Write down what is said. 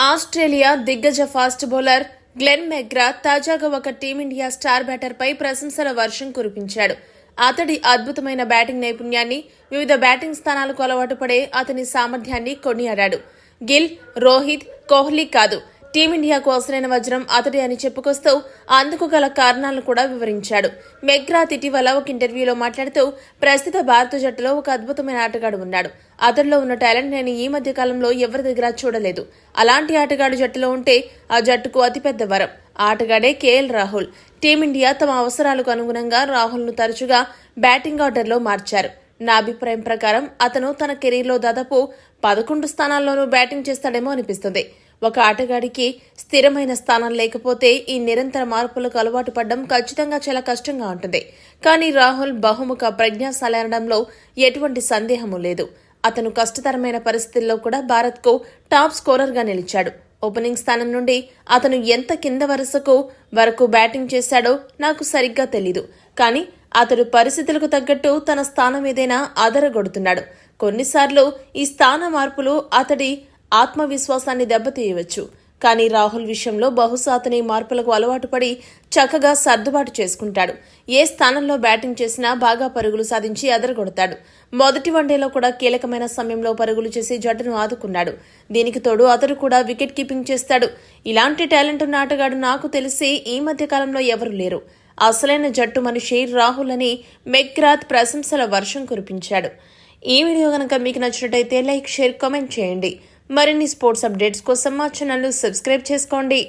Australia దిగ్గజ fast bowler Glenn McGrath తాజాగా ఒక టీమిండియా స్టార్ బ్యాటర్పై ప్రశంసల వర్షం కురిపించాడు. అతడి అద్భుతమైన బ్యాటింగ్ నైపుణ్యాన్ని, వివిధ బ్యాటింగ్ స్థానాలకు అలవాటు పడే అతని సామర్థ్యాన్ని కొనియాడాడు. గిల్, రోహిత్, కోహ్లీ కాదు, టీమిండియాకు అసలైన వజ్రం అతడి అని చెప్పుకొస్తూ అందుకు గల కారణాలను కూడా వివరించాడు. మెగ్రాత్ ఇటీవల ఒక ఇంటర్వ్యూలో మాట్లాడుతూ ప్రస్తుత భారత జట్టులో ఒక అద్భుతమైన ఆటగాడు ఉన్నాడు. అతడిలో ఉన్న టాలెంట్ నేను ఈ మధ్య కాలంలో ఎవరి దగ్గర చూడలేదు. అలాంటి ఆటగాడు జట్టులో ఉంటే ఆ జట్టుకు అతిపెద్ద వరం. ఆటగాడే కేఎల్ రాహుల్. టీమిండియా తమ అవసరాలకు అనుగుణంగా రాహుల్ను తరచుగా బ్యాటింగ్ ఆర్డర్లో మార్చారు. నా అభిప్రాయం ప్రకారం అతను తన కెరీర్లో దాదాపు 11 స్థానాల్లోనూ బ్యాటింగ్ చేస్తాడేమో అనిపిస్తుంది. ఒక ఆటగాడికి స్థిరమైన స్థానం లేకపోతే ఈ నిరంతర మార్పులకు అలవాటు పడడం ఖచ్చితంగా చాలా కష్టంగా ఉంటుంది. కానీ రాహుల్ బహుముఖ ప్రజ్ఞాశాలి అనడంలో ఎటువంటి సందేహమూ లేదు. అతను కష్టతరమైన పరిస్థితుల్లో కూడా భారత్కు టాప్ స్కోరర్గా నిలిచాడు. ఓపెనింగ్ స్థానం నుండి అతను ఎంత కింద వరకు బ్యాటింగ్ చేశాడో నాకు సరిగ్గా తెలీదు. కానీ అతడు పరిస్థితులకు తగ్గట్టు తన స్థానం ఏదైనా అదరగొడుతున్నాడు. కొన్నిసార్లు ఈ స్థాన మార్పులు అతడి ఆత్మవిశ్వాసాన్ని దెబ్బతీయవచ్చు. కానీ రాహుల్ విషయంలో బహుశా అతని మార్పులకు అలవాటు పడి చక్కగా సర్దుబాటు చేసుకుంటాడు. ఏ స్థానంలో బ్యాటింగ్ చేసినా బాగా పరుగులు సాధించి అదరగొడతాడు. మొదటి వన్డేలో కూడా కీలకమైన సమయంలో పరుగులు చేసి జట్టును ఆదుకున్నాడు. దీనికి తోడు అతడు కూడా వికెట్ కీపింగ్ చేస్తాడు. ఇలాంటి టాలెంట్ ఉన్న ఆటగాడు నాకు తెలిసి ఈ మధ్య కాలంలో ఎవరు లేరు. అసలైన జట్టు మనిషి రాహుల్ అని మెగ్రాత్ ప్రశంసల వర్షం కురిపించాడు. ఈ వీడియో కనుక మీకు నచ్చినట్టయితే లైక్, షేర్, కామెంట్ చేయండి. మరిన్ని స్పోర్ట్స్ అప్డేట్స్ కోసం మా ఛానల్ సబ్స్క్రైబ్ చేసుకోండి.